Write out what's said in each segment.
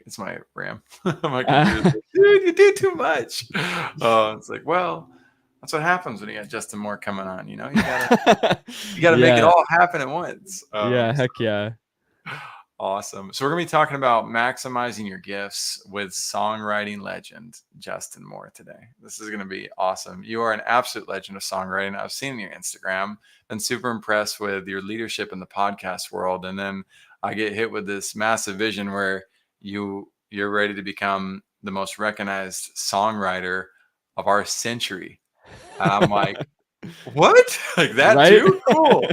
it's my RAM. My computer's like, dude, you do too much. It's like, well, that's what happens when you got Justin Moore coming on. You gotta make it Yeah, all happen at once. yeah, heck yeah. Awesome. So we're going to be talking about maximizing your gifts with songwriting legend Justin Moore today. This is going to be awesome. You are an absolute legend of songwriting. I've seen your Instagram, been super impressed with your leadership in the podcast world, and then I get hit with this massive vision where you're ready to become the most recognized songwriter of our century. And I'm like, what? Like that Right? too? Cool.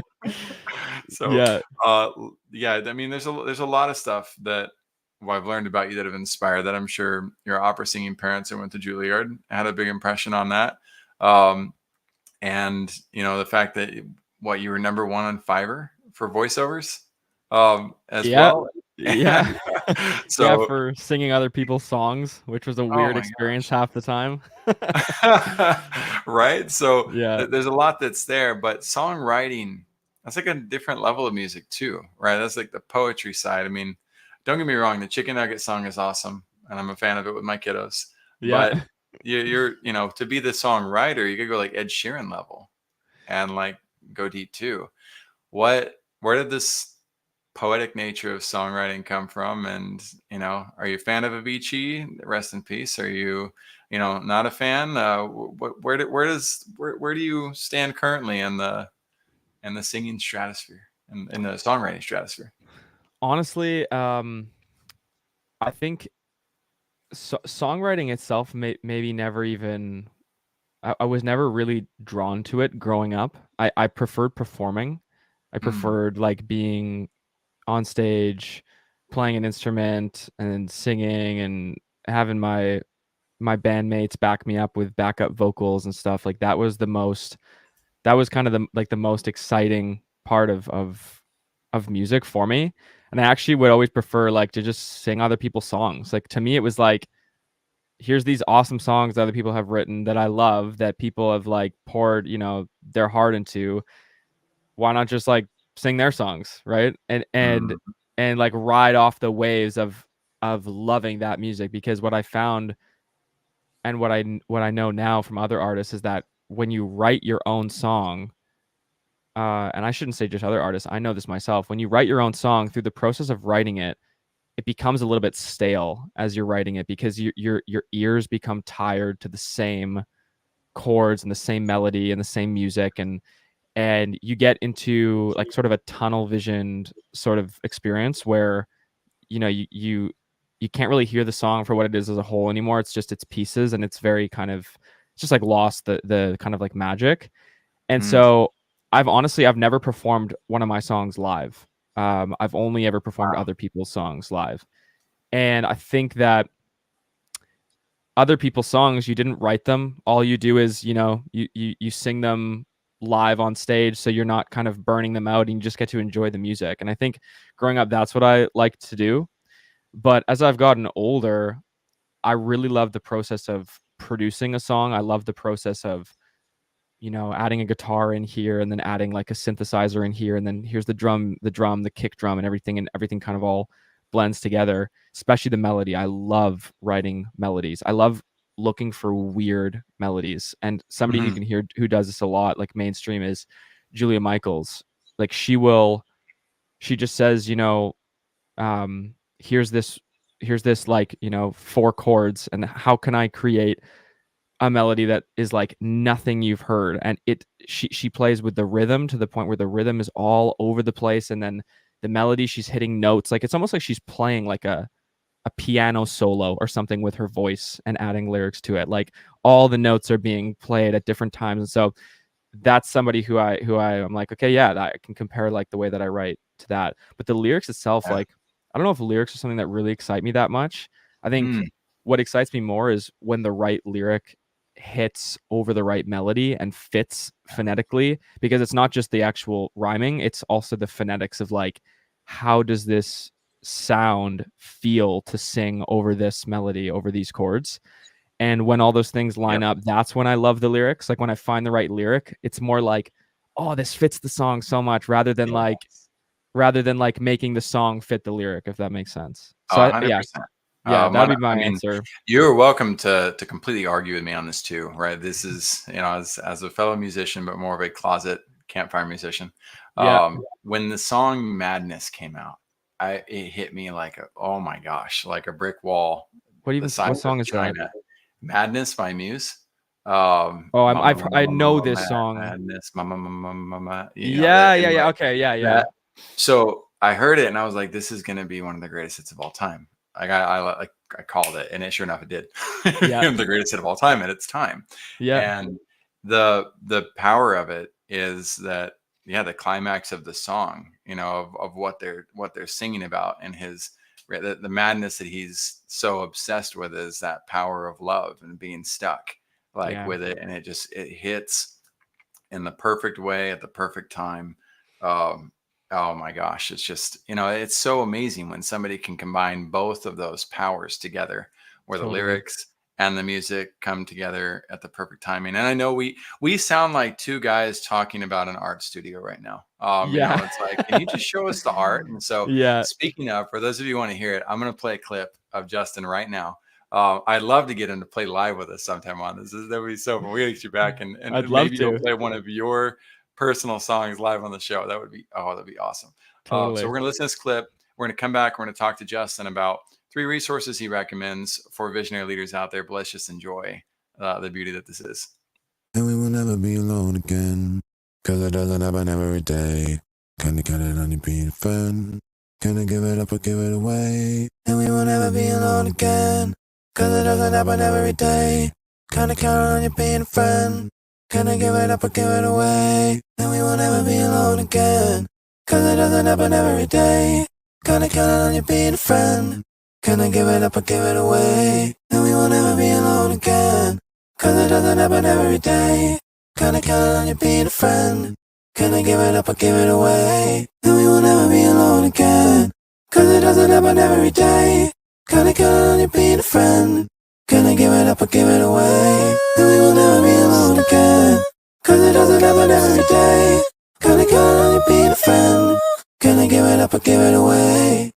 So, Yeah. uh, yeah, I mean, there's a lot of stuff that I've learned about you that have inspired that. I'm sure your opera singing parents who went to Juilliard had a big impression on that. Um, and the fact that you were number one on Fiverr for voiceovers, as Yeah. well. Yeah. Yeah, So, for singing other people's songs, which was a oh weird my experience half the time. right? So Yeah. there's a lot that's there, but songwriting, that's like a different level of music too, right? That's like the poetry side. I mean, don't get me wrong, the Chicken Nugget song is awesome, and I'm a fan of it with my kiddos. Yeah. But you're to be the songwriter, you could go like Ed Sheeran level and like go deep too. Where did this poetic nature of songwriting come from? And are you a fan of Avicii? Rest in peace. Are you not a fan? Where do you stand currently in the singing stratosphere and in the songwriting stratosphere? Honestly, I think songwriting itself maybe never even I was never really drawn to it growing up. I preferred performing. I Mm, preferred like being on stage, playing an instrument and singing and having my bandmates back me up with backup vocals and stuff. Like that was kind of the most exciting part of music for me. And I actually would always prefer like to just sing other people's songs. Like to me it was like here's these awesome songs that other people have written that I love that people have like poured, their heart into. Why not just like sing their songs, right? mm, And like ride off the waves of loving that music because what I found and what I know now from other artists is that when you write your own song, and I shouldn't say just other artists, I know this myself. When you write your own song, through the process of writing it, it becomes a little bit stale as you're writing it because your ears become tired to the same chords and the same melody and the same music and you get into like sort of a tunnel visioned sort of experience where you can't really hear the song for what it is as a whole anymore. It's just its pieces and it's very kind of it's just like lost the kind of like magic. And mm. so I've never performed one of my songs live. I've only ever performed Wow. other people's songs live. And I think that other people's songs, you didn't write them. All you do is, you sing them live on stage. So you're not kind of burning them out and you just get to enjoy the music. And I think growing up, that's what I like to do. But as I've gotten older, I really love the process of producing a song. I love the process of adding a guitar in here and then adding like a synthesizer in here and then here's the kick drum and everything kind of all blends together, especially the melody. I love writing melodies. I love looking for weird melodies. And somebody who Mhm. can hear who does this a lot like mainstream is Julia Michaels. Like she just says, here's this like, four chords and how can I create a melody that is like nothing you've heard and she plays with the rhythm to the point where the rhythm is all over the place and then the melody she's hitting notes like it's almost like she's playing like a piano solo or something with her voice and adding lyrics to it like all the notes are being played at different times and so that's somebody I'm like okay yeah I can compare like the way that I write to that but the lyrics itself Yeah. like I don't know if lyrics are something that really excite me that much. I think Mm. what excites me more is when the right lyric hits over the right melody and fits phonetically because it's not just the actual rhyming, it's also the phonetics of like how does this sound feel to sing over this melody over these chords. And when all those things line Yep. up, that's when I love the lyrics. Like when I find the right lyric, it's more like, oh, this fits the song so much rather than like, Yes. rather than like making the song fit the lyric, if that makes sense. So 100%. yeah, that'd be I my mean, answer. you're welcome to completely argue with me on this too, right? This is, as a fellow musician, but more of a closet campfire musician. Yeah. When the song Madness came out, it hit me like oh my gosh, like a brick wall the What size of song is that? China. Madness by Muse. Oh, Mama, I mama, know mama, this song. madness, mama, mama, mama, Yeah, that, yeah, yeah. anyway, Okay, yeah, yeah. that. So I heard it and I was like, this is going to be one of the greatest hits of all time. Like I called it, and sure enough, it did. Yeah, The greatest hit of all time at its time. yeah, And the power of it is that, yeah, the climax of the song, of what they're singing about, and the madness that he's so obsessed with is that power of love and being stuck like yeah. with it, and it hits in the perfect way at the perfect time. Um, oh my gosh, it's just, it's so amazing when somebody can combine both of those powers together, where the Totally. lyrics and the music come together at the perfect timing. And I know we sound like two guys talking about an art studio right now. Yeah. It's like, can you just show us the art? And so, Yeah, speaking of, for those of you who want to hear it, I'm going to play a clip of Justin right now. I'd love to get him to play live with us sometime on this. That would be so fun. We gotta get you back, I'd and love maybe you'll to. play one of your personal songs live on the show. That'd be awesome. So Totally. we're gonna listen to this clip. We're gonna come back. We're gonna talk to Justin about 3 resources he recommends for visionary leaders out there. But let's just enjoy the beauty that this is. And we will never be alone again, 'cause it doesn't happen every day. Can you count it on you being a friend? Can I give it up or give it away? And we will never be alone again, 'cause it doesn't happen every day. Can I count on you being a friend? Can I give it up or give it away? And we will never be alone again, 'cause it doesn't happen every day. Can I count on you being a friend? Can I give it up or give it away? And we will never be alone again, 'cause it doesn't happen every day. Can I count on you being a friend? Can I give it up or give it away? And we will never be alone again, 'cause it doesn't happen every day. Can I count on you being a friend? Can I give it up or give it away? And we will never be alone again, 'cause it doesn't happen every day. Can I count on you being a friend? Can I give it up or give it away?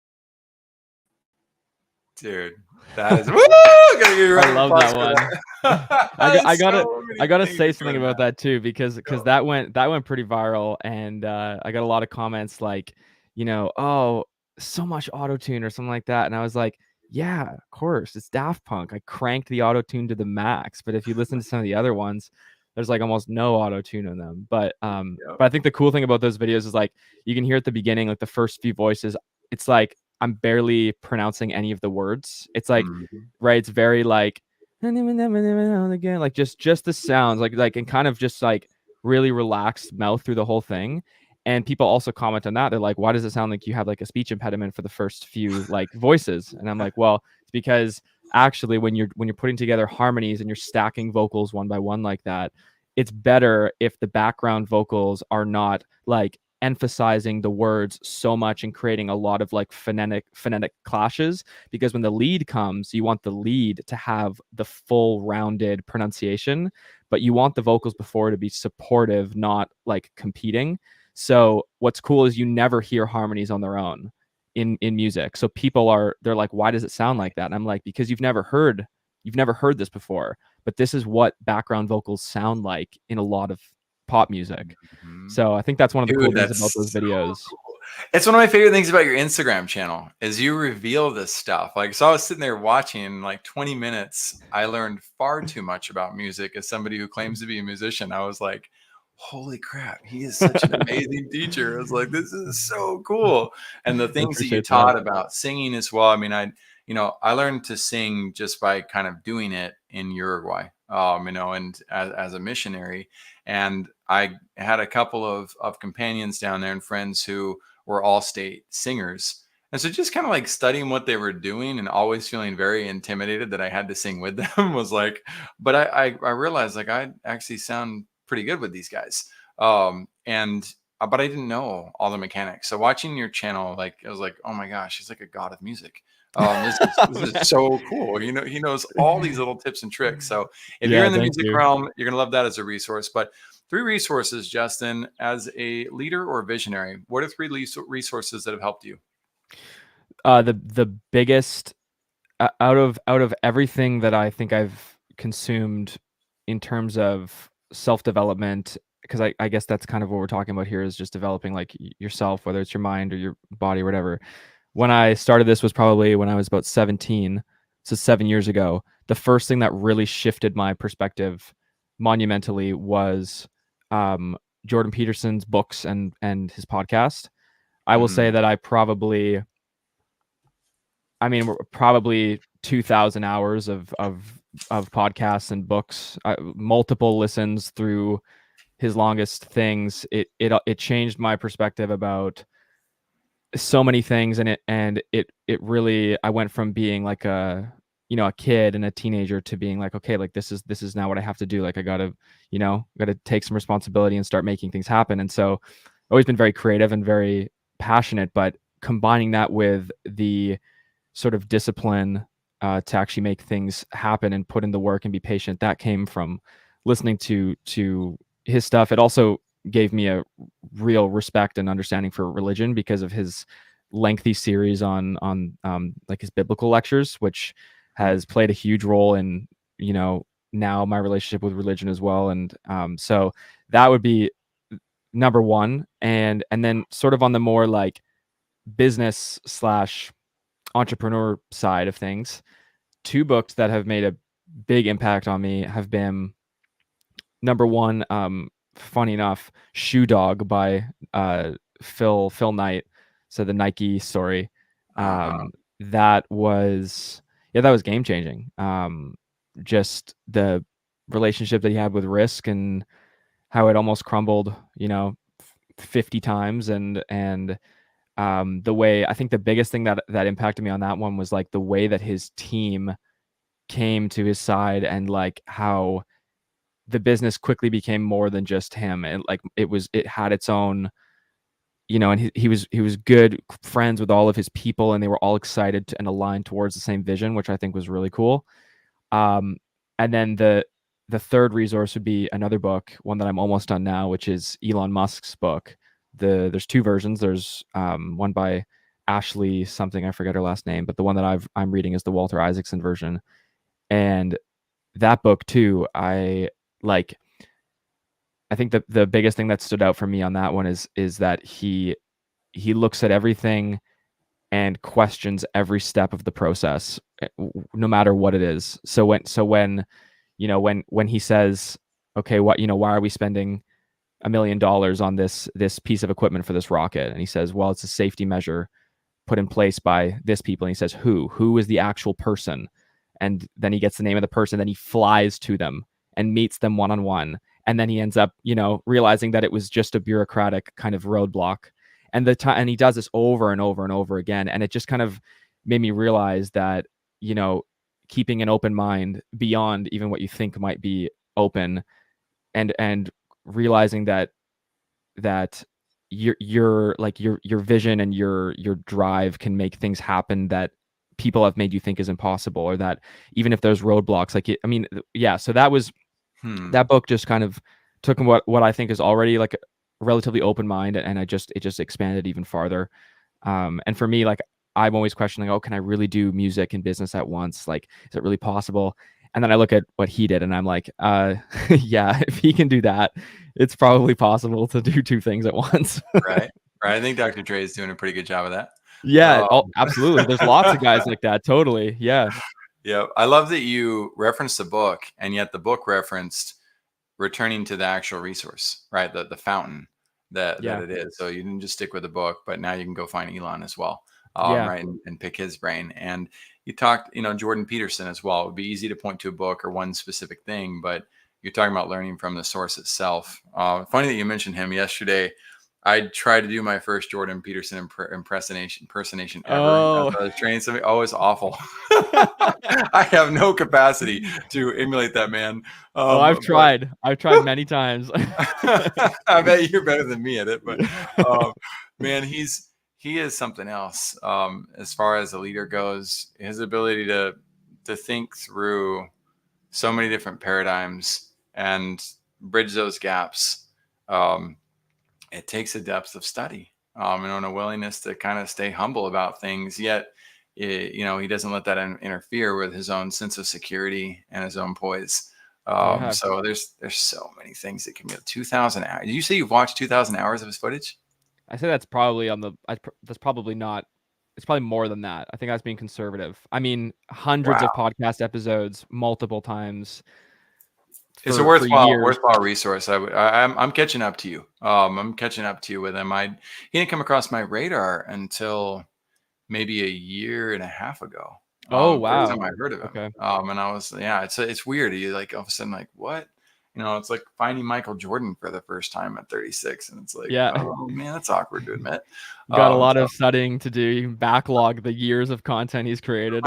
Dude, that is woo! Gotta give you a I round of love applause that for one. I gotta So many I gotta things say are something coming about out. that too, because Go. that went pretty viral, and I got a lot of comments like, oh, so much auto tune or something like that, and I was like, yeah, of course, it's Daft Punk. I cranked the auto tune to the max, but if you listen to some of the other ones, there's like almost no auto tune in them. Yep. But I think the cool thing about those videos is like you can hear at the beginning, like the first few voices, it's like I'm barely pronouncing any of the words. It's like, Mhm. right, it's very like again, like just the sounds, and kind of just like really relaxed mouth through the whole thing. And people also comment on that. They're like, why does it sound like you have like a speech impediment for the first few like voices? And I'm like, well, it's because actually when you're putting together harmonies and you're stacking vocals one by one like that, it's better if the background vocals are not like emphasizing the words so much and creating a lot of like phonetic clashes, because when the lead comes, you want the lead to have the full rounded pronunciation, but you want the vocals before to be supportive, not like competing. So what's cool is you never hear harmonies on their own in music. So they're like, why does it sound like that? And I'm like, because you've never heard this before, but this is what background vocals sound like in a lot of pop music. Mhm. So I think that's one of the cool Dude, things about that's those so videos. cool. It's one of my favorite things about your Instagram channel is you reveal this stuff. Like, so I was sitting there watching like 20 minutes. I learned far too much about music as somebody who claims to be a musician. I was like, holy crap, he is such an amazing teacher. I was like, this is so cool. And the I things that you appreciate that. taught about singing as well. I mean, I learned to sing just by kind of doing it in Uruguay, and as a missionary. And I had a couple of companions down there and friends who were all state singers. And so just kind of like studying what they were doing and always feeling very intimidated that I had to sing with them was like, but I realized like I actually sound pretty good with these guys. And but I didn't know all the mechanics. So watching your channel, like I was like, oh my gosh, he's like a god of music. This is so cool. He knows all these little tips and tricks. So if you're Yeah, in the thank music you. realm, you're gonna love that as a resource. But 3 resources, Justin, as a leader or visionary, what are 3 resources that have helped you? The biggest out of everything that I think I've consumed in terms of self-development, because I guess that's kind of what we're talking about here, is just developing like yourself, whether it's your mind or your body or whatever. When I started this was probably when I was about 17, so 7 years ago. The first thing that really shifted my perspective monumentally was Jordan Peterson's books and his podcast. I will say Mhm. that we're probably 2,000 hours of podcasts and books, multiple listens through his longest things. It changed my perspective about so many things, and it really, I went from being like a kid and a teenager to being like, okay, like this is now what I have to do. Like I gotta take some responsibility and start making things happen. And so I've always been very creative and very passionate, but combining that with the sort of discipline to actually make things happen and put in the work and be patient, that came from listening to his stuff. It also gave me a real respect and understanding for religion because of his lengthy series on like his biblical lectures, which has played a huge role in now my relationship with religion as well. And so that would be number one. And then sort of on the more like business slash entrepreneur side of things, 2 books that have made a big impact on me have been, number one, funny enough, Shoe Dog by Phil Knight. So the Nike story. Uh-huh. That was that was game changing. Just the relationship that he had with risk and how it almost crumbled, 50 times, and the way, I think the biggest thing that impacted me on that one was like the way that his team came to his side, and like how the business quickly became more than just him, and like it had its own, and he was good friends with all of his people, and they were all excited and aligned towards the same vision, which I think was really cool. um and then the third resource would be another book, one that I'm almost done now, which is Elon Musk's book. There's 2 versions. There's one by Ashley something, I forget her last name, but the one that I'm reading is the Walter Isaacson version. And that book too, like I think the biggest thing that stood out for me on that one is that he looks at everything and questions every step of the process, no matter what it is. So when he says, okay, why are we spending $1 million on this piece of equipment for this rocket? And he says, well, it's a safety measure put in place by this people. And he says, who is the actual person? And then he gets the name of the person. Then he flies to them and meets them one on one. And then he ends up, realizing that it was just a bureaucratic kind of roadblock. And he does this over and over and over again. And it just kind of made me realize that, keeping an open mind beyond even what you think might be open, and realizing that your vision and your drive can make things happen that people have made you think is impossible, or that even if there's roadblocks, yeah. So that book just kind of took what I think is already like a relatively open mind, and it just expanded even farther. And for me, like, I'm always questioning, oh, can I really do music and business at once? Like, is it really possible? And then I look at what he did, and I'm like, yeah, if he can do that, it's probably possible to do 2 things at once. Right. Right. I think Dr. Dre is doing a pretty good job of that. Yeah. Um, Oh, absolutely. There's lots of guys like that. Totally. Yeah. yeah. I love that you referenced the book, and yet the book referenced returning to the actual resource, right? The fountain that Yeah. it is. So you didn't just stick with the book, but now you can go find Elon as well, Yeah. right? And pick his brain. And you talked, Jordan Peterson as well. It would be easy to point to a book or one specific thing, but you're talking about learning from the source itself. Funny that you mentioned him. Yesterday, I tried to do my first Jordan Peterson impersonation ever. As Oh. I was training somebody. Oh, it's awful. I have no capacity to emulate that man. Oh, I've But tried. I've tried many times. I bet you're better than me at it. But man, he's he is something else. As far as a leader goes, his ability to think through so many different paradigms and bridge those gaps. Um, it takes a depth of study, and a willingness to kind of stay humble about things. Yet, he doesn't let that interfere with his own sense of security and his own poise. Yeah. So there's so many things that can be 2,000 hours. Did you say you've watched 2,000 hours of his footage? I say that's probably that's probably not. It's probably more than that. I think that's being conservative. I mean, hundreds Wow. of podcast episodes, multiple times It's a for years. worthwhile resource. I'm catching up to you. I'm catching up to you with him. He didn't come across my radar until maybe a year and a half ago. Oh, First wow. time I heard of him. Okay. And I was, yeah, it's weird. You like all of a sudden like, what? It's like finding Michael Jordan for the first time at 36, and it's like, Yeah. oh man, that's awkward to admit. Got a lot So of studying to do. You can backlog the years of content he's created.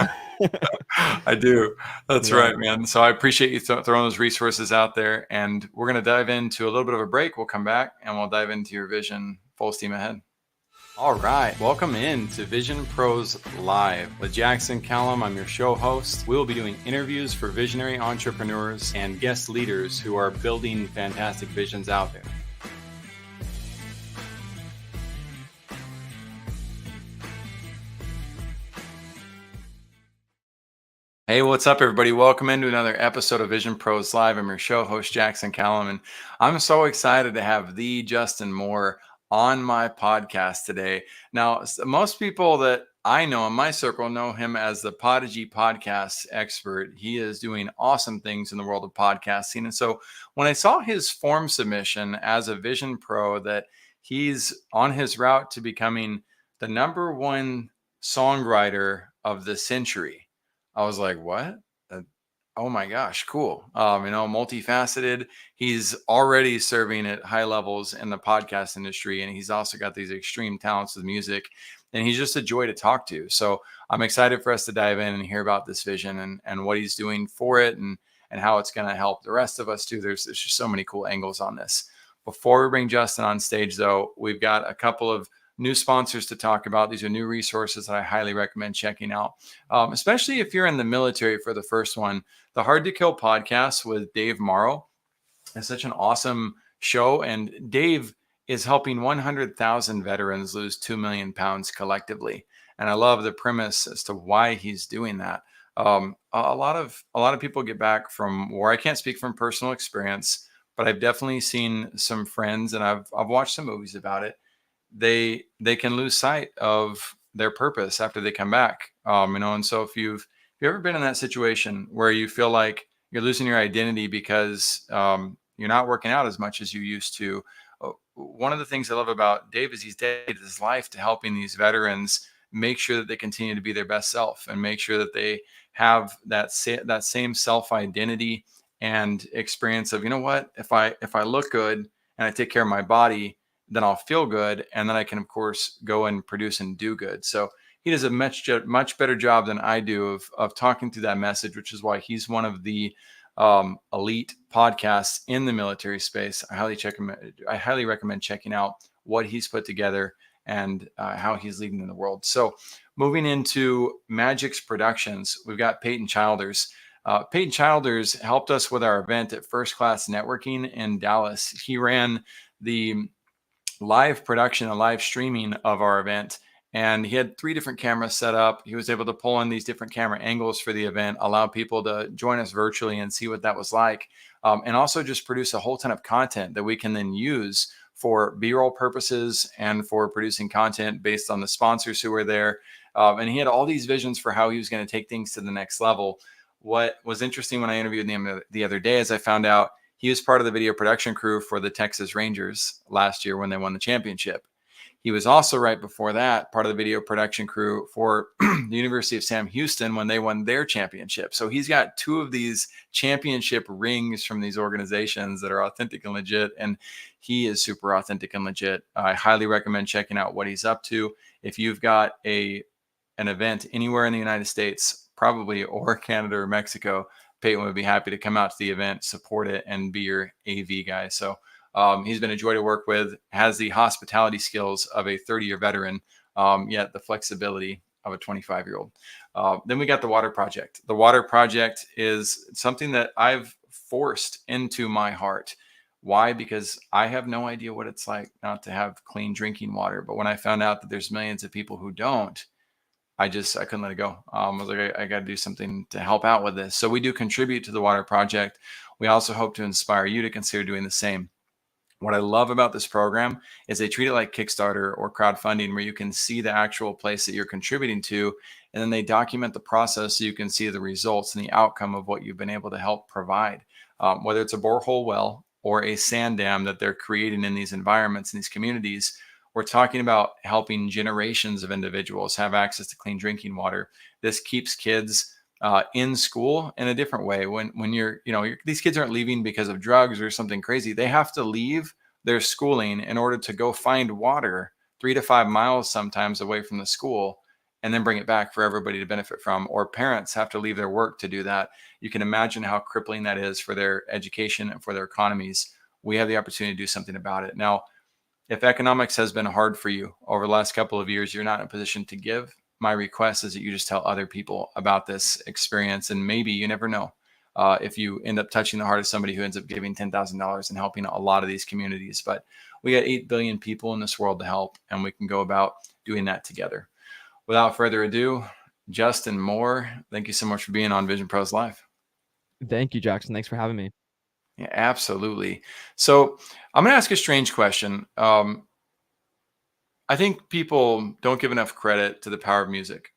I do. That's Yeah. right, man. So I appreciate you throwing those resources out there, and we're going to dive into a little bit of a break. We'll come back and we'll dive into your vision full steam ahead. All right. Welcome in to Vision Pros Live with Jackson Callum. I'm your show host. We will be doing interviews for visionary entrepreneurs and guest leaders who are building fantastic visions out there. Hey, what's up, everybody? Welcome into another episode of Vision Pros Live. I'm your show host, Jackson Callum, and I'm so excited to have the Justin Moore on my podcast today. Now, most people that I know in my circle know him as the Podigy podcast expert. He is doing awesome things in the world of podcasting. And so when I saw his form submission as a Vision Pro, that he's on his route to becoming the #1 songwriter of the century, I was like, what? Oh my gosh, cool. Multifaceted. He's already serving at high levels in the podcast industry, and he's also got these extreme talents with music, and he's just a joy to talk to. So I'm excited for us to dive in and hear about this vision and what he's doing for it, and how it's going to help the rest of us too. There's just so many cool angles on this. Before we bring Justin on stage, though, we've got a couple of new sponsors to talk about. These are new resources that I highly recommend checking out, especially if you're in the military. For the first one, the Hard to Kill podcast with Dave Morrow is such an awesome show. And Dave is helping 100,000 veterans lose 2 million pounds collectively. And I love the premise as to why he's doing that. A lot of people get back from war. I can't speak from personal experience, but I've definitely seen some friends, and I've watched some movies about it. They can lose sight of their purpose after they come back. And so if you've ever been in that situation where you feel like you're losing your identity because you're not working out as much as you used to, one of the things I love about Dave is he's dedicated his life to helping these veterans make sure that they continue to be their best self and make sure that they have that same self identity and experience of, if I look good and I take care of my body, then I'll feel good. And then I can, of course, go and produce and do good. So he does a much better job than I do of talking through that message, which is why he's one of the elite podcasts in the military space. I highly recommend checking out what he's put together and how he's leading in the world. So moving into Magix Productions, we've got Peyton Childers. Peyton Childers helped us with our event at First Class Networking in Dallas. He ran the live production and live streaming of our event, and he had 3 different cameras set up. He was able to pull in these different camera angles for the event, allow people to join us virtually and see what that was like, and also just produce a whole ton of content that we can then use for B-roll purposes and for producing content based on the sponsors who were there. And he had all these visions for how he was going to take things to the next level. What was interesting when I interviewed him the other day is I found out he was part of the video production crew for the Texas Rangers last year when they won the championship. He was also, right before that, part of the video production crew for the University of Sam Houston when they won their championship. So he's got 2 of these championship rings from these organizations that are authentic and legit. And he is super authentic and legit. I highly recommend checking out what he's up to. If you've got an event anywhere in the United States, probably, or Canada or Mexico, Peyton would be happy to come out to the event, support it, and be your AV guy. So he's been a joy to work with, has the hospitality skills of a 30-year veteran, yet the flexibility of a 25-year-old. Then we got the Water Project. The Water Project is something that I've forced into my heart. Why? Because I have no idea what it's like not to have clean drinking water. But when I found out that there's millions of people who don't, I couldn't let it go. I was like, I got to do something to help out with this. So we do contribute to the Water Project. We also hope to inspire you to consider doing the same. What I love about this program is they treat it like Kickstarter or crowdfunding, where you can see the actual place that you're contributing to, and then they document the process so you can see the results and the outcome of what you've been able to help provide. Whether it's a borehole well or a sand dam that they're creating in these environments, in these communities, we're talking about helping generations of individuals have access to clean drinking water. This keeps kids in school in a different way. When these kids aren't leaving because of drugs or something crazy. They have to leave their schooling in order to go find water 3 to 5 miles sometimes away from the school, and then bring it back for everybody to benefit from. Or parents have to leave their work to do that. You can imagine how crippling that is for their education and for their economies. We have the opportunity to do something about it. Now, if economics has been hard for you over the last couple of years, you're not in a position to give, my request is that you just tell other people about this experience. And maybe, you never know, if you end up touching the heart of somebody who ends up giving $10,000 and helping a lot of these communities. But we got 8 billion people in this world to help, and we can go about doing that together. Without further ado, Justin Moore, thank you so much for being on Vision Pros Live. Thank you, Jackson. Thanks for having me. Yeah, absolutely. So I'm going to ask a strange question. I think people don't give enough credit to the power of music.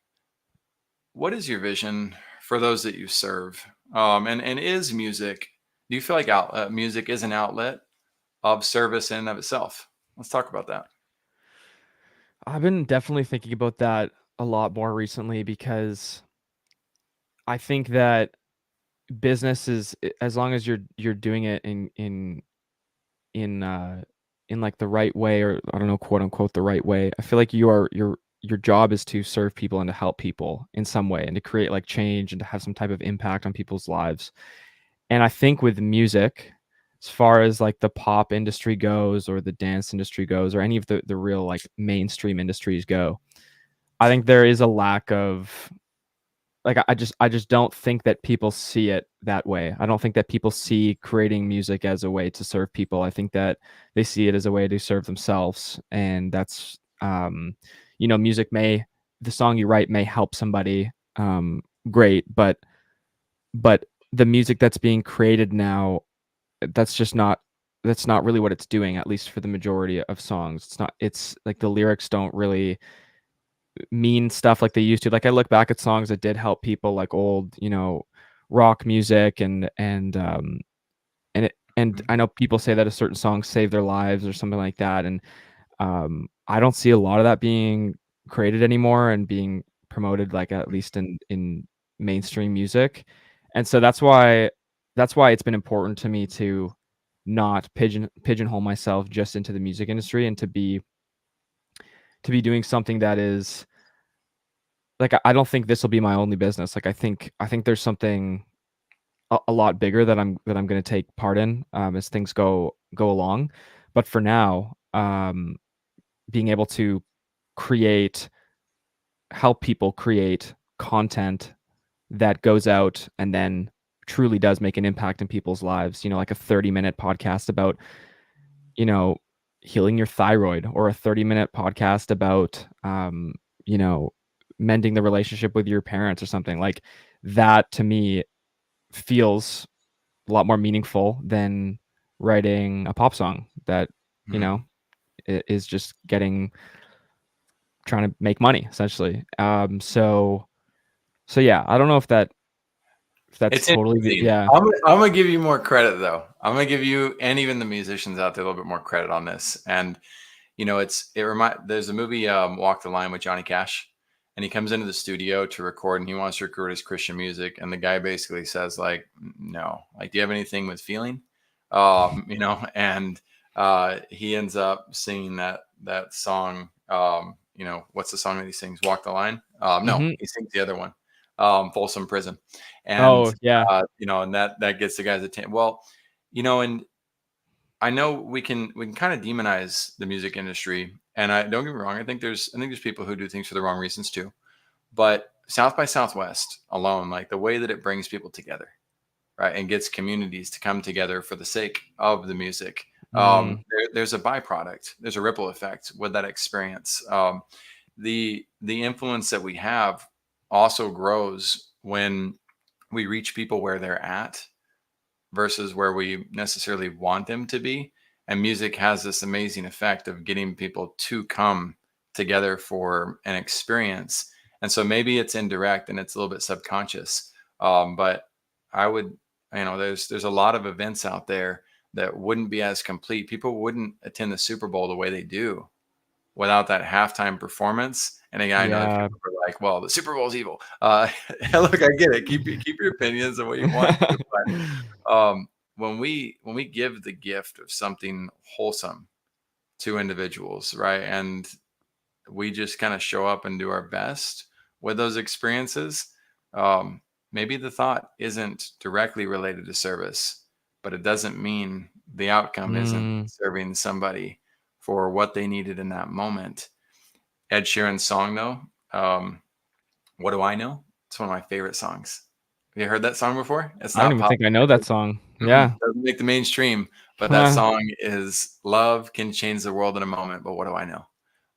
What is your vision for those that you serve? And is music, do you feel like music is an outlet of service in and of itself? Let's talk about that. I've been definitely thinking about that a lot more recently, because I think that business is, as long as you're doing it in in like the right way, or I don't know, quote unquote the right way. I feel like your job is to serve people and to help people in some way, and to create like change and to have some type of impact on people's lives. And I think with music, as far as like the pop industry goes, or the dance industry goes, or any of the real like mainstream industries go, I think there is a lack of, like, I just don't think that people see it that way. I don't think that people see creating music as a way to serve people. I think that they see it as a way to serve themselves. And that's music may, the song you write may help somebody, great, but the music that's being created now, that's just not, that's not really what it's doing, at least for the majority of songs. It's like the lyrics don't really mean stuff like they used to. Like, I look back at songs that did help people, like old, rock music, and I know people say that a certain song saved their lives or something like that, and I don't see a lot of that being created anymore and being promoted, like at least in mainstream music. And so that's why it's been important to me to not pigeonhole myself just into the music industry, and to be doing something that is like, I don't think this will be my only business. Like, I think there's something a lot bigger that I'm going to take part in, as things go along. But for now, being able to create help people create content that goes out and then truly does make an impact in people's lives, like a 30-minute podcast about, you know, healing your thyroid, or a 30-minute podcast about, you know, mending the relationship with your parents or something like that. To me, feels a lot more meaningful than writing a pop song that, you Mhm. know, is just trying to make money, essentially. So yeah, I don't know if that's It's totally interesting. yeah. I'm gonna give you more credit though. I'm gonna give you, and even the musicians out there, a little bit more credit on this. And there's a movie, Walk the Line, with Johnny Cash, and he comes into the studio to record, and he wants to record his Christian music, and the guy basically says, like, no, like, do you have anything with feeling? And he ends up singing that song. What's the song that he sings? Walk the Line. No, Hmm. he sings the other one, Folsom Prison. And Oh yeah. and that gets the guy's attention. Well, and I know we can kind of demonize the music industry, And I don't get me wrong, I think there's people who do things for the wrong reasons too. But South by Southwest alone, like the way that it brings people together, right, and gets communities to come together for the sake of the music. There's a byproduct. There's a ripple effect with that experience. The influence that we have also grows when we reach people where they're at versus where we necessarily want them to be. And music has this amazing effect of getting people to come together for an experience. And so maybe it's indirect and it's a little bit subconscious. But I would, there's a lot of events out there that wouldn't be as complete. People wouldn't attend the Super Bowl the way they do without that halftime performance. And again, I know that Yeah. people are like, well, the Super Bowl's evil. Look, I get it. Keep your opinions and what you want. But when we give the gift of something wholesome to individuals, right, and we just kind of show up and do our best with those experiences, maybe the thought isn't directly related to service, but it doesn't mean the outcome isn't serving somebody for what they needed in that moment. Ed Sheeran's song, though, What Do I Know? It's one of my favorite songs. Have you heard that song before? It's I don't not even pop. think I know that song. Yeah. Doesn't make the mainstream, but that song is love can change the world in a moment, but what do I know?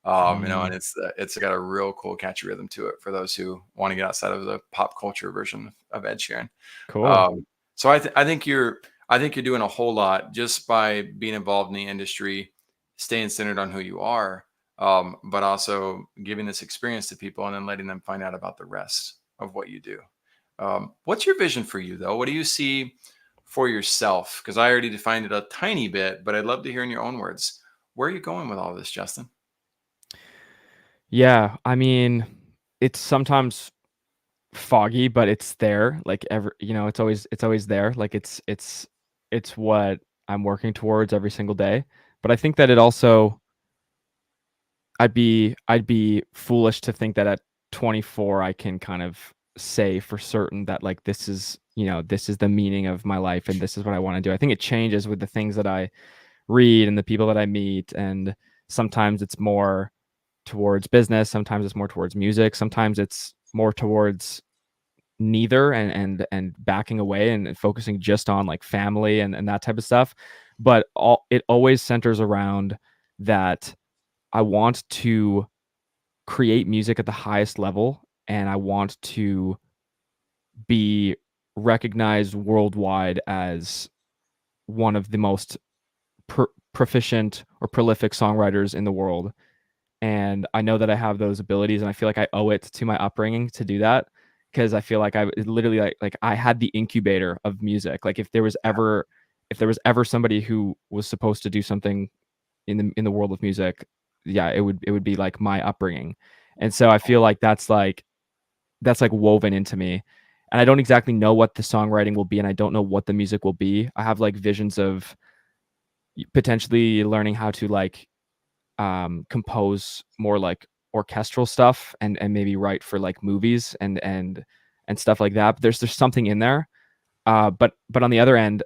And it's got a real cool catchy rhythm to it for those who want to get outside of the pop culture version of Ed Sheeran. Cool. So I think you're doing a whole lot just by being involved in the industry, staying centered on who you are, but also giving this experience to people and then letting them find out about the rest of what you do. What's your vision for you, though? What do you see for yourself? Because I already defined it a tiny bit, but I'd love to hear in your own words. Where are you going with all this, Justin? Yeah, I mean, it's sometimes foggy, but it's there. Like it's always there. Like it's what I'm working towards every single day. But I think that it also I'd be foolish to think that at 24 I can kind of say for certain that like this is the meaning of my life and this is what I want to do. I think it changes with the things that I read and the people that I meet, and sometimes it's more towards business, sometimes it's more towards music, sometimes it's more towards neither, and backing away and focusing just on like family and that type of stuff. But it always centers around that I want to create music at the highest level, and I want to be recognized worldwide as one of the most proficient or prolific songwriters in the world. And I know that I have those abilities, and I feel like I owe it to my upbringing to do that, because I feel like I literally like I had the incubator of music. Like if there was ever somebody who was supposed to do something in the world of music, yeah, it would be like my upbringing. And so I feel like that's like woven into me. And I don't exactly know what the songwriting will be, and I don't know what the music will be. I have like visions of potentially learning how to like compose more like orchestral stuff, and maybe write for like movies and stuff like that. But there's something in there. But on the other end,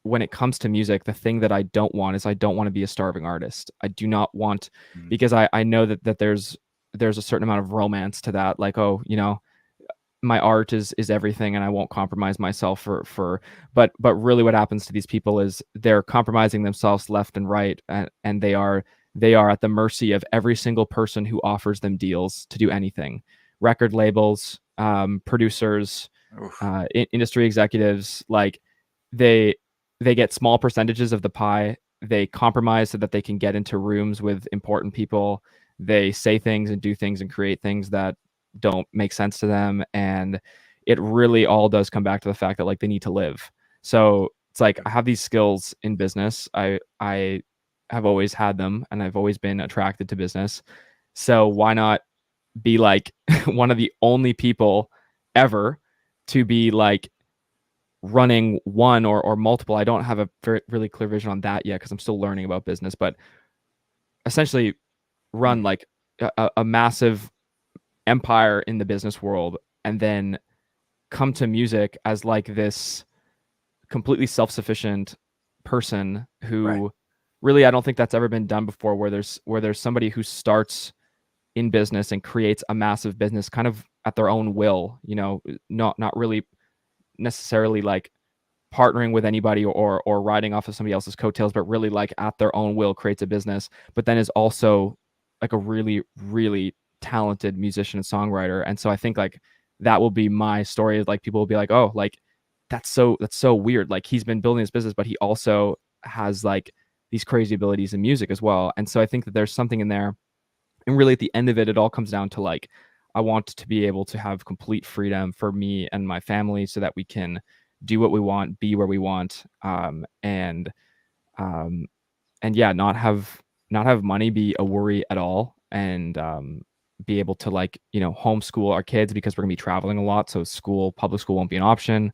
when it comes to music, the thing that I don't want is I don't want to be a starving artist. I do not want, because I know that there's a certain amount of romance to that. Like, oh, my art is everything, and I won't compromise myself but really what happens to these people is they're compromising themselves left and right, and they are at the mercy of every single person who offers them deals to do anything. Record labels, producers, industry executives, like they get small percentages of the pie. They compromise so that they can get into rooms with important people. They say things and do things and create things that don't make sense to them, and it really all does come back to the fact that like they need to live. So it's like I have these skills in business. I have always had them, and I've always been attracted to business. So why not be like one of the only people ever to be like running one or multiple. I don't have a really clear vision on that yet because I'm still learning about business, but essentially run like a massive empire in the business world, and then come to music as like this completely self-sufficient person who really, I don't think that's ever been done before, where there's somebody who starts in business and creates a massive business kind of at their own will, not really necessarily like partnering with anybody or riding off of somebody else's coattails, but really like at their own will creates a business, but then is also like a really, really talented musician and songwriter. And so I think like that will be my story. Like people will be like, oh, like that's so weird. Like he's been building his business, but he also has like these crazy abilities in music as well. And so I think that there's something in there. And really at the end of it, it all comes down to like, I want to be able to have complete freedom for me and my family so that we can do what we want, be where we want, um, and yeah, not have money be a worry at all, and be able to like homeschool our kids because we're gonna be traveling a lot. So public school won't be an option.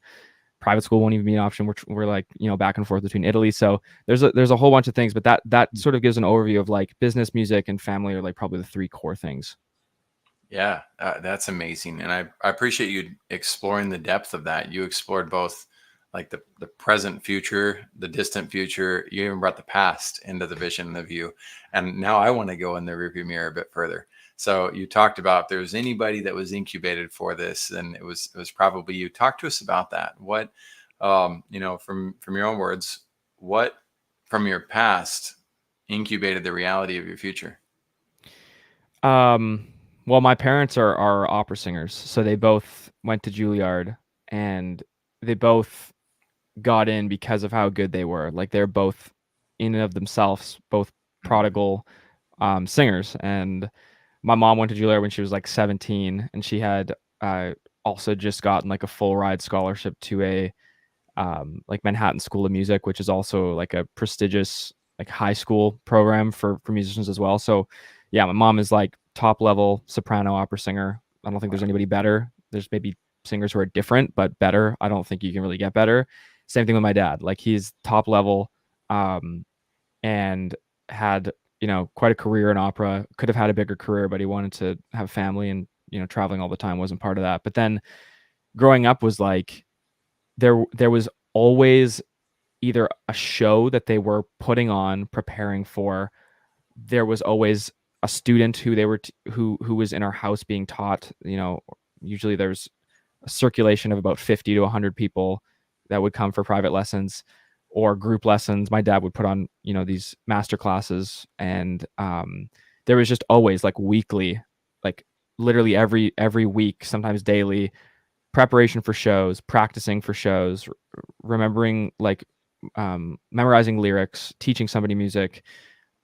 Private school won't even be an option. We're like back and forth between Italy. So there's a whole bunch of things, but that sort of gives an overview of like business, music, and family are like probably the three core things. Yeah, that's amazing. And I appreciate you exploring the depth of that. You explored both like the present future, the distant future. You even brought the past into the vision and the view. And now I want to go in the rearview mirror a bit further. So you talked about if there was anybody that was incubated for this, and it was probably you. Talk to us about that. What, from your own words, what from your past incubated the reality of your future? Well, my parents are opera singers, so they both went to Juilliard, and they both got in because of how good they were. Like they're both in and of themselves, both prodigal singers. And my mom went to Juilliard when she was like 17, and she had also just gotten like a full ride scholarship to a like Manhattan School of Music, which is also like a prestigious like high school program for musicians as well. So yeah, my mom is like top level soprano opera singer. I don't think there's anybody better. There's maybe singers who are different but better. I don't think you can really get better. Same thing with my dad. Like he's top level, and had quite a career in opera. Could have had a bigger career, but he wanted to have family, and traveling all the time wasn't part of that. But then growing up was like there was always either a show that they were putting on, preparing for. There was always a student who they were who was in our house being taught. Usually there's a circulation of about 50 to 100 people that would come for private lessons or group lessons. My dad would put on these master classes, and there was just always like weekly, like literally every week, sometimes daily preparation for shows, practicing for shows, remembering like memorizing lyrics, teaching somebody music.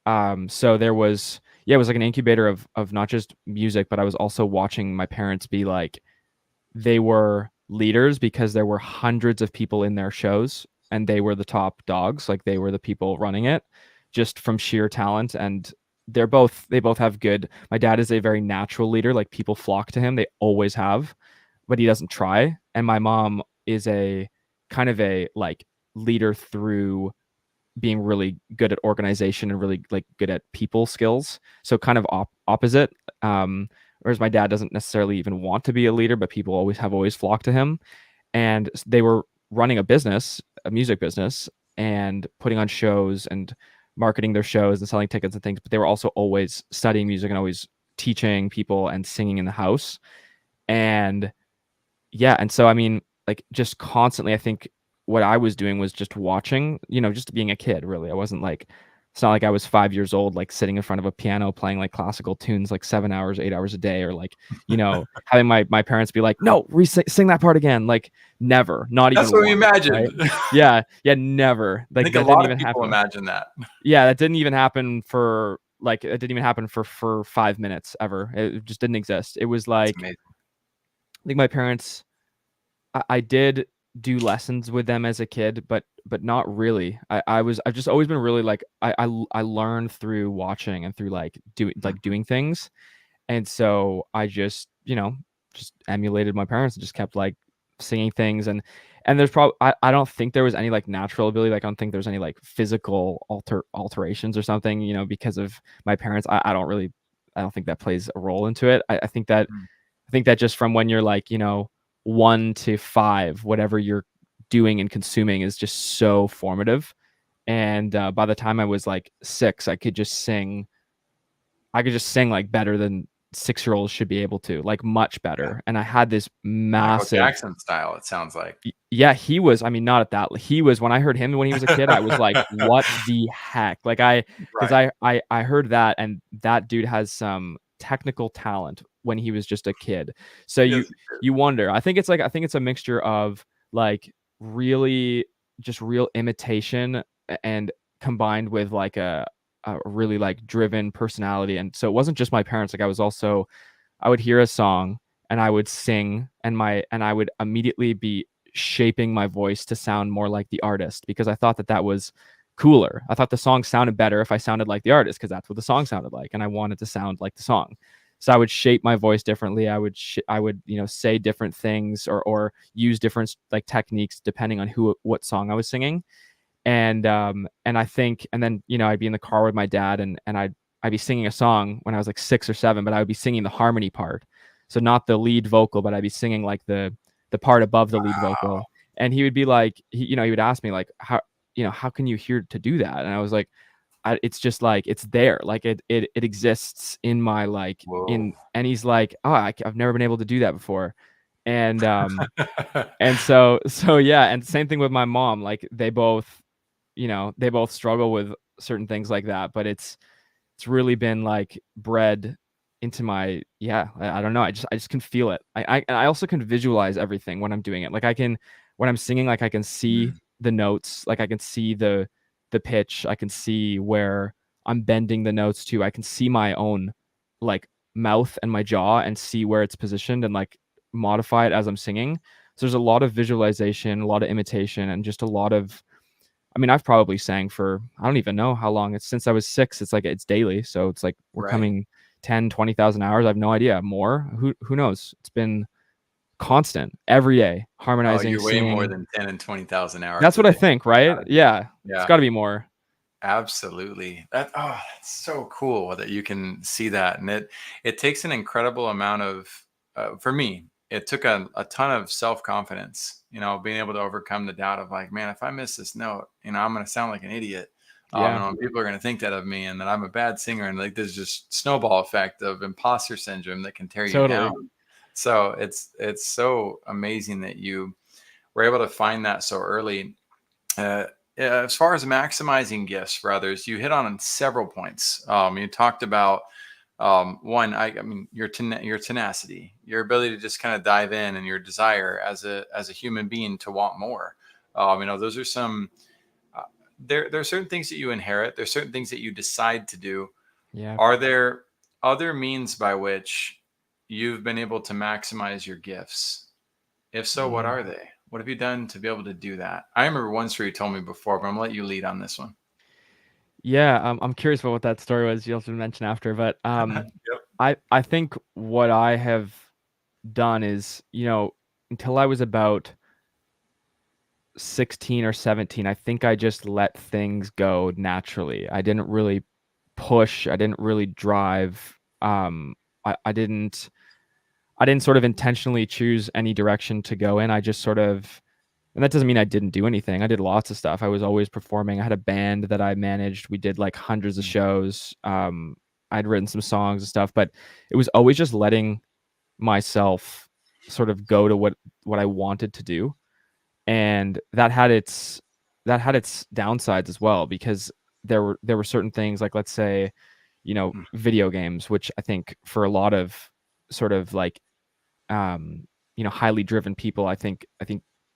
So there was, yeah, it was like an incubator of not just music, but I was also watching my parents be like, they were leaders because there were hundreds of people in their shows and they were the top dogs. Like they were the people running it just from sheer talent. And they both have good. My dad is a very natural leader. Like people flock to him. They always have, but he doesn't try. And my mom is a kind of a like leader through being really good at organization and really like good at people skills. So kind of opposite. Whereas my dad doesn't necessarily even want to be a leader, but people always flocked to him. And they were running a business, a music business, and putting on shows and marketing their shows and selling tickets and things. But they were also always studying music and always teaching people and singing in the house. And yeah, and so I mean, like just constantly, I think what I was doing was just watching, just being a kid, really. I wasn't like, it's not like I was 5 years old, like sitting in front of a piano playing like classical tunes like 7 hours, 8 hours a day, or like, having my parents be like, no, sing that part again. Like never, not even That's what we once, imagined. right? Yeah, never. I Like think a that lot didn't of even people happen. imagine that. Yeah, that didn't even happen for like, it didn't even happen for 5 minutes ever. It just didn't exist. It was That's like, amazing. I think my parents, I did do lessons with them as a kid, but not really. I've just always been really like I learned through watching and through like doing things. And so I just, just emulated my parents and just kept like singing things. And there's probably, I don't think there was any like natural ability. Like I don't think there's any like physical alterations or something, because of my parents. I don't think that plays a role into it. I think that just from when you're like, 1 to 5, whatever you're doing and consuming is just so formative. And by the time I was like 6, I could just sing. I could just sing like better than 6-year-olds should be able to, like much Yeah. better. And I had this Michael massive. Jackson style, it sounds like. Yeah, he was. I mean, not at that. He was, when I heard him when he was a kid, I was like, "What the heck?" Like because Right. I heard that, and that dude has some technical talent when he was just a kid. So Yes. you wonder. I think it's a mixture of like really just real imitation and combined with like a really like driven personality. And so it wasn't just my parents. Like I would hear a song and I would sing, and I would immediately be shaping my voice to sound more like the artist, because I thought that that was cooler. I thought the song sounded better if I sounded like the artist, because that's what the song sounded like, and I wanted to sound like the song. So I would shape my voice differently. I would say different things, or use different like techniques depending on what song I was singing. And I think, and then I'd be in the car with my dad, and I'd be singing a song when I was like 6 or 7, but I would be singing the harmony part, so not the lead vocal, but I'd be singing like the part above the lead Wow. vocal. And he would be like, he would ask me like, how can you hear to do that? And I was like, it's just like it's there, like it exists in my like Whoa. in. And he's like, oh, I've never been able to do that before. And so yeah, and same thing with my mom. Like they both struggle with certain things like that, but it's really been like bred into my. Yeah, I don't know, I just can feel it. I also can visualize everything when I'm doing it. Like when I'm singing, like I can see Mm, the notes, like I can see the pitch, I can see where I'm bending the notes to, I can see my own like mouth and my jaw and see where it's positioned and like modify it as I'm singing. So there's a lot of visualization, a lot of imitation, and just a lot of. I mean, I've probably sang for, I don't even know how long. It's since I was 6. It's like it's daily. So it's like we're right. coming 10, 20,000 hours. I have no idea. More. Who knows? It's been constant every day, Oh, harmonizing, you're way more singing. than 10 and 20,000 hours That's a what I day. think, right? Yeah. It's Yeah, got to be more. absolutely. That's so cool that you can see that. And it takes an incredible amount of, for me, it took a ton of self-confidence, being able to overcome the doubt of like, man, if I miss this note, I'm going to sound like an idiot. Yeah, And people are going to think that of me and that I'm a bad singer. And like, there's just snowball effect of imposter syndrome that can tear you totally. down. So it's so amazing that you were able to find that so early. Uh, as far as maximizing gifts for others, you hit on several points. You talked about one, I mean, your tenacity, your ability to just kind of dive in, and your desire as a human being to want more. Those are some. There are certain things that you inherit. There's certain things that you decide to do. Yeah. Are there other means by which you've been able to maximize your gifts? If so, what Mm. are they? What have you done to be able to do that? I remember once where you told me before, but I'm gonna let you lead on this one. Yeah. I'm curious about what that story was. You also mentioned after, but Yep. I think what I have done is, until I was about 16 or 17, I think I just let things go naturally. I didn't really push, I didn't really drive. I didn't sort of intentionally choose any direction to go in. I just sort of, and that doesn't mean I didn't do anything. I did lots of stuff. I was always performing. I had a band that I managed. We did like hundreds of Mm, shows. I'd written some songs and stuff, but it was always just letting myself sort of go to what I wanted to do. And that had its downsides as well, because there were certain things, like, let's say, mm, video games, which I think for a lot of sort of like highly driven people, I think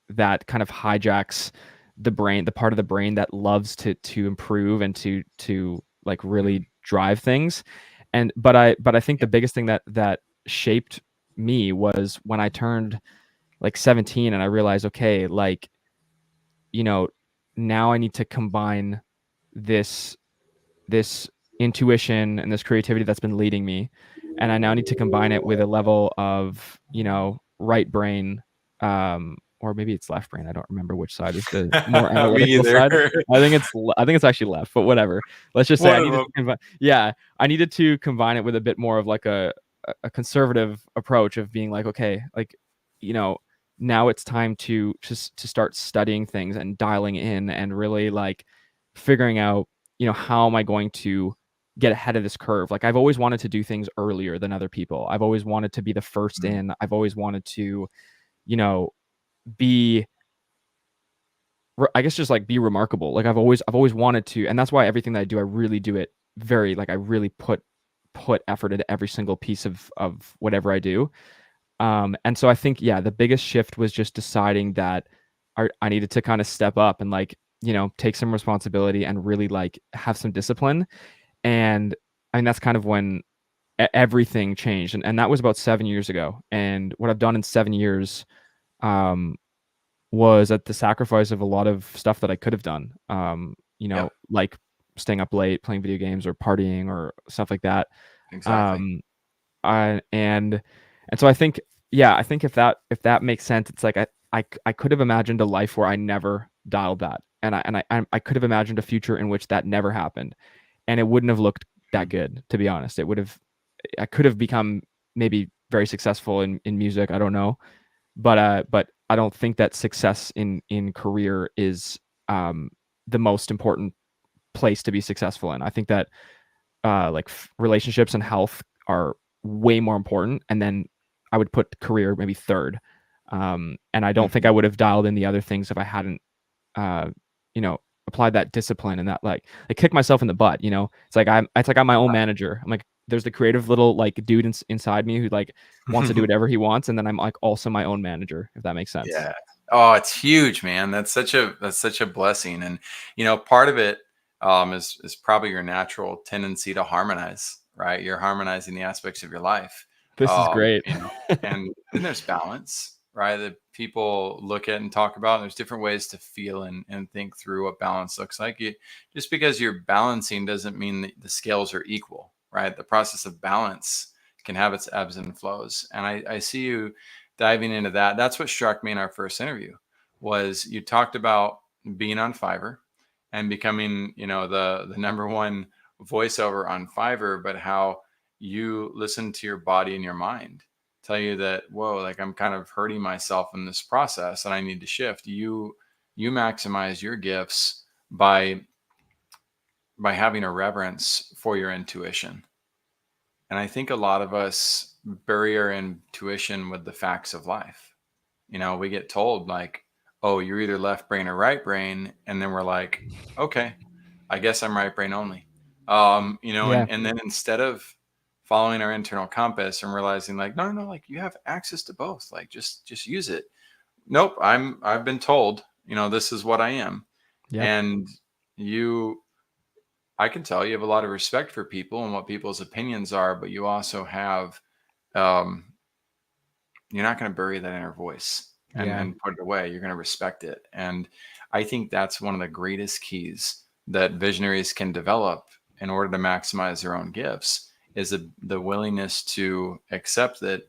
that kind of hijacks the brain, the part of the brain that loves to improve and to like mm. really drive things. But I think the Yep. biggest thing that shaped me was when I turned like 17, and I realized, okay, like, you know, now I need to combine this this intuition and this creativity that's been leading me, and I now need to combine it with a level of, right brain, or maybe it's left brain. I don't remember which side is the more Me analytical either. side. I think it's actually left, but whatever. Let's just say One I of needed them. to combine. Yeah, I needed to combine it with a bit more of like a conservative approach of being like, okay, like, you know, now it's time to just to start studying things and dialing in and really like figuring out, how am I going to get ahead of this curve? Like I've always wanted to do things earlier than other people. I've always wanted to be the first Mhm. in. I've always wanted to, be I guess just like be remarkable. Like I've always wanted to, and that's why everything that I do, I really do it very like I really put effort into every single piece of whatever I do. And so I think, yeah, the biggest shift was just deciding that I needed to kind of step up and like, take some responsibility and really like have some discipline. And I mean, that's kind of when everything changed. And that was about 7 years ago. And what I've done in 7 years, um, was at the sacrifice of a lot of stuff that I could have done. Yep, Like staying up late, playing video games or partying or stuff like that. exactly. Um, I and so I think, yeah, I think if that makes sense, it's like I could have imagined a life where I never dialed that, and I could have imagined a future in which that never happened, and it wouldn't have looked that Mhm. good, to be honest. I could have become maybe very successful in music. I don't know, but I don't think that success in career is the most important place to be successful in. I think that like relationships and health are way more important, and then I would put career maybe third. And I don't think Mhm. I would have dialed in the other things if I hadn't, uh, you know, applied that discipline and that like kick myself in the butt. It's like I'm my own manager. I'm like there's the creative little like dude inside me who like wants to do whatever he wants, and then I'm like also my own manager, if that makes sense. Yeah. Oh, it's huge, man. That's such a blessing, and part of it is probably your natural tendency to harmonize, right? You're harmonizing the aspects of your life, This is great. you know, and then there's balance, right? That people look at and talk about. And there's different ways to feel and think through what balance looks like. Just because you're balancing doesn't mean that the scales are equal, right? The process of balance can have its ebbs and flows, and I see you diving into that. That's what struck me in our first interview was you talked about being on Fiverr and becoming, the number one voiceover on Fiverr, but how you listen to your body and your mind tell you that, whoa, like I'm kind of hurting myself in this process and I need to shift. You maximize your gifts by having a reverence for your intuition. And I think a lot of us bury our intuition with the facts of life. We get told like, oh, you're either left brain or right brain. And then we're like, okay, I guess I'm right brain only. Yeah, And then instead of following our internal compass and realizing like, no, no, like you have access to both, like just use it. Nope. I've been told, this is what I am. yep, And you, I can tell you have a lot of respect for people and what people's opinions are, but you also have, um, you're not going to bury that inner voice and yeah, put it away. You're going to respect it. And I think that's one of the greatest keys that visionaries can develop in order to maximize their own gifts is the willingness to accept that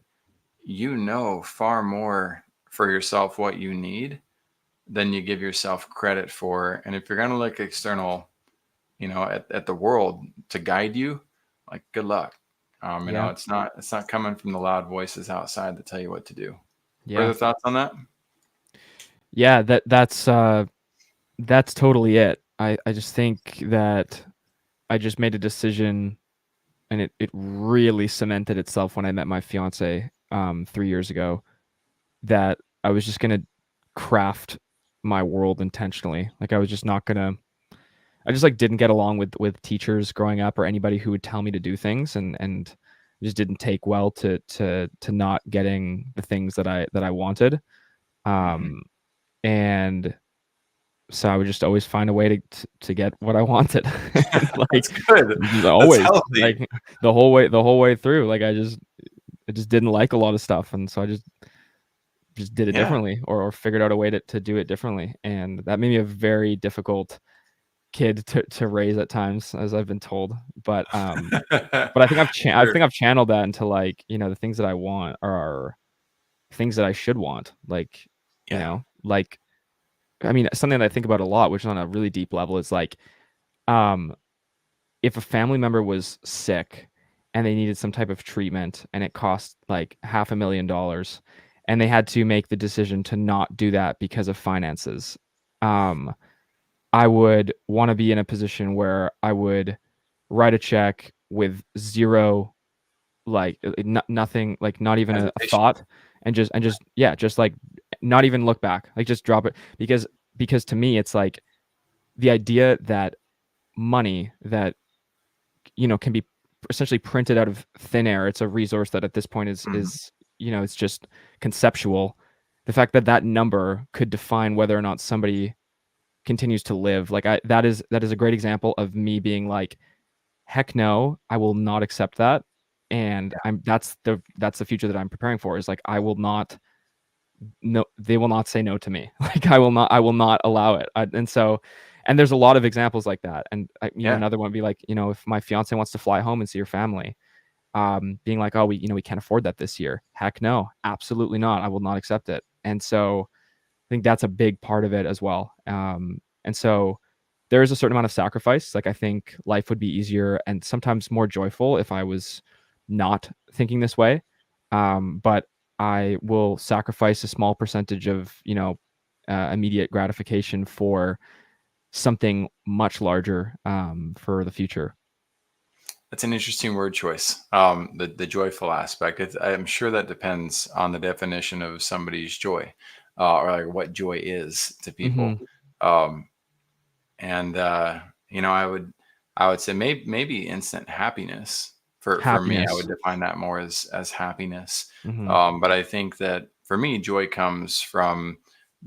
far more for yourself what you need than you give yourself credit for. And if you're going to look external, at the world to guide you, like good luck. yeah, It's not coming from the loud voices outside that tell you what to do. yeah, Further thoughts on that? yeah. That's totally it. I just think that I just made a decision, and it really cemented itself when I met my fiance 3 years ago, that I was just gonna craft my world intentionally. Like I was just not gonna. I just like didn't get along with teachers growing up or anybody who would tell me to do things, and just didn't take well to not getting the things that I wanted. Mhm. Um, and so I would just always find a way to get what I wanted, and That's like good. just That's always healthy. like the whole way through. Like I just didn't like a lot of stuff, and so I just did it Yeah. differently, or figured out a way to do it differently, and that made me a very difficult kid to raise at times, as I've been told. But I think I Sure. think I've channeled that into like the things that I want are things that I should want, Yeah. like I mean something that I think about a lot, which is on a really deep level, is like um if a family member was sick and they needed some type of treatment and it cost like $500,000 and they had to make the decision to not do that because of finances, um I would want to be in a position where I would write a check with zero, like nothing, like not even a Hesitation. thought, and just yeah, just like not even look back, like just drop it, because to me it's like the idea that money that can be essentially printed out of thin air. It's a resource that at this point Mhm. is it's just conceptual. The fact that that number could define whether or not somebody continues to live, like that is a great example of me being like, heck no, I will not accept that. And Yeah. that's the future that I'm preparing for, is like I will not, no, they will not say no to me. Like I will not allow it. And there's a lot of examples like that. And Yeah. another one would be like, if my fiance wants to fly home and see her family, being like, oh, we can't afford that this year. Heck no, absolutely not. I will not accept it. And so I think that's a big part of it as well. And so there is a certain amount of sacrifice. Like I think life would be easier and sometimes more joyful if I was not thinking this way. But I will sacrifice a small percentage of immediate gratification for something much larger, for the future. That's an interesting word choice. The joyful aspect. I'm sure that depends on the definition of somebody's joy, or like what joy is to Hmm. people. Um, and I would say maybe instant happiness. For me, I would Happiness. define that more as happiness. Hmm. But I think that for me, joy comes from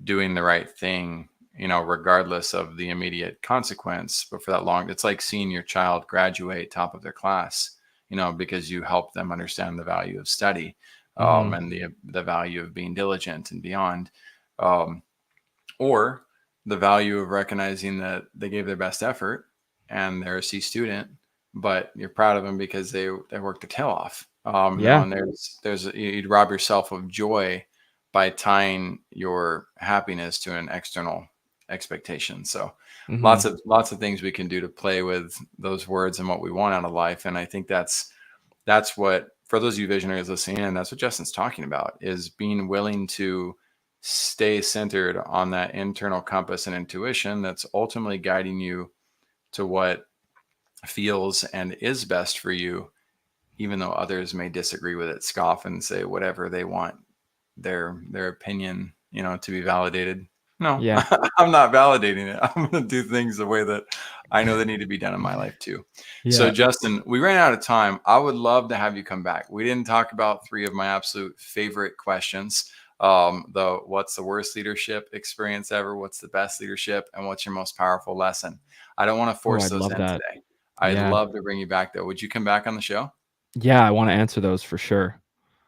doing the right thing, regardless of the immediate consequence. But for that long, it's like seeing your child graduate top of their class, because you help them understand the value of study, Hmm. and the value of being diligent and beyond. Um, or the value of recognizing that they gave their best effort and they're a C student, but you're proud of them because they worked their tail off. Yeah. And you'd rob yourself of joy by tying your happiness to an external expectation. So Hmm. lots of things we can do to play with those words and what we want out of life. And I think that's what, for those of you visionaries listening in, that's what Justin's talking about, is being willing to stay centered on that internal compass and intuition that's ultimately guiding you to what feels and is best for you, even though others may disagree with it, scoff and say whatever they want their opinion, to be validated. No, Yeah. I'm not validating it. I'm going to do things the way that I know they need to be done in my life too. So, Yeah. Justin, we ran out of time. I would love to have you come back. We didn't talk about three of my absolute favorite questions. What's the worst leadership experience ever? What's the best leadership? And what's your most powerful lesson? I don't want to Oh, force I'd those love in that. today. I'd Yeah. love to bring you back though. Would you come back on the show? Yeah, I want to answer those for sure.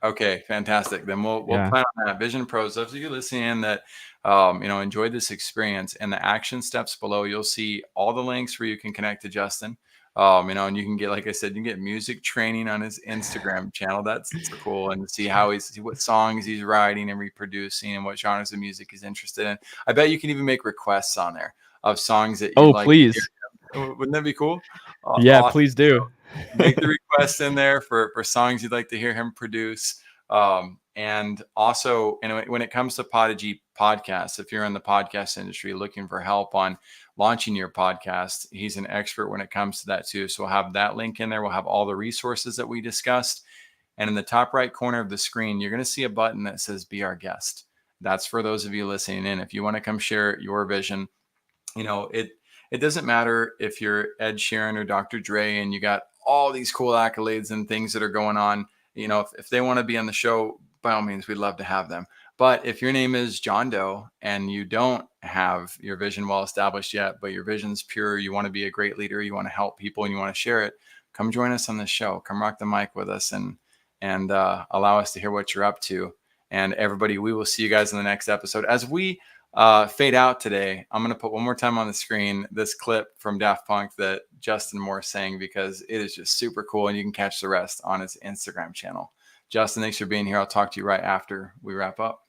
Okay, fantastic. Then we'll Yeah. plan on that. Vision Pros, those of you listening in that enjoyed this experience, and the action steps below, you'll see all the links where you can connect to Justin. And you can get, like I said, you can get music training on his Instagram channel. That's so cool, and see what songs he's writing and reproducing, and what genres of music he's interested in. I bet you can even make requests on there of songs that you'd Oh, like to please. hear. Wouldn't that be cool? Yeah, Awesome. please do. Make the request in there for songs you'd like to hear him produce. And also, when it comes to Podigy podcasts, if you're in the podcast industry looking for help on launching your podcast, he's an expert when it comes to that too. So we'll have that link in there. We'll have all the resources that we discussed. And in the top right corner of the screen, you're going to see a button that says Be Our Guest. That's for those of you listening in. If you want to come share your vision, it doesn't matter if you're Ed Sheeran or Dr. Dre and you got all these cool accolades and things that are going on. If they want to be on the show, by all means, we'd love to have them. But if your name is John Doe and you don't have your vision well established yet, but your vision's pure, you want to be a great leader, you want to help people, and you want to share it, come join us on this show. Come rock the mic with us and allow us to hear what you're up to. And everybody, we will see you guys in the next episode. As we fade out today, I'm going to put one more time on the screen this clip from Daft Punk that Justin Moore sang, because it is just super cool, and you can catch the rest on his Instagram channel. Justin, thanks for being here. I'll talk to you right after we wrap up.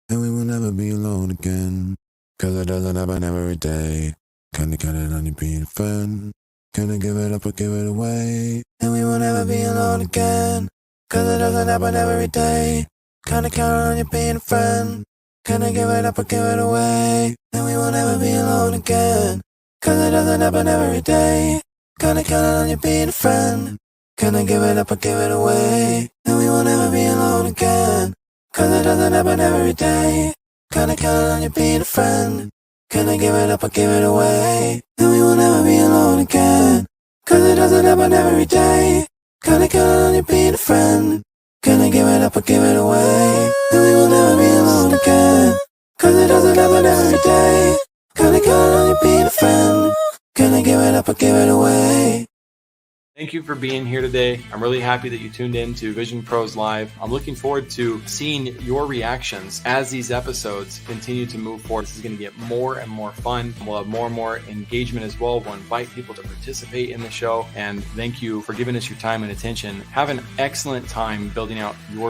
And we will never be alone again, 'cause it doesn't happen every day. Can you count it on you being a friend? Can I give it up or give it away? And we will never be alone again, 'cause it doesn't happen every day. Can I count on you being a friend? Gonna give it up or give it away, and we won't ever be alone again. Cause it doesn't happen every day. Gonna count on you being a friend. Gonna give it up or give it away, and we won't ever be alone again. Cause it doesn't happen every day. Gonna count on you being a friend. Gonna give it up or give it away, and we won't ever be alone again. Cause it doesn't happen every day. Gonna count on you being a friend. Gonna give it up or give it away, and we will never be alone again. Cause it doesn't happen every day. Gonna count on you being a friend. Gonna give it up or give it away. Thank you for being here today. I'm really happy that you tuned in to Vision Pros Live. I'm looking forward to seeing your reactions as these episodes continue to move forward. This is going to get more and more fun. We'll have more and more engagement as well. We'll invite people to participate in the show. And thank you for giving us your time and attention. Have an excellent time building out your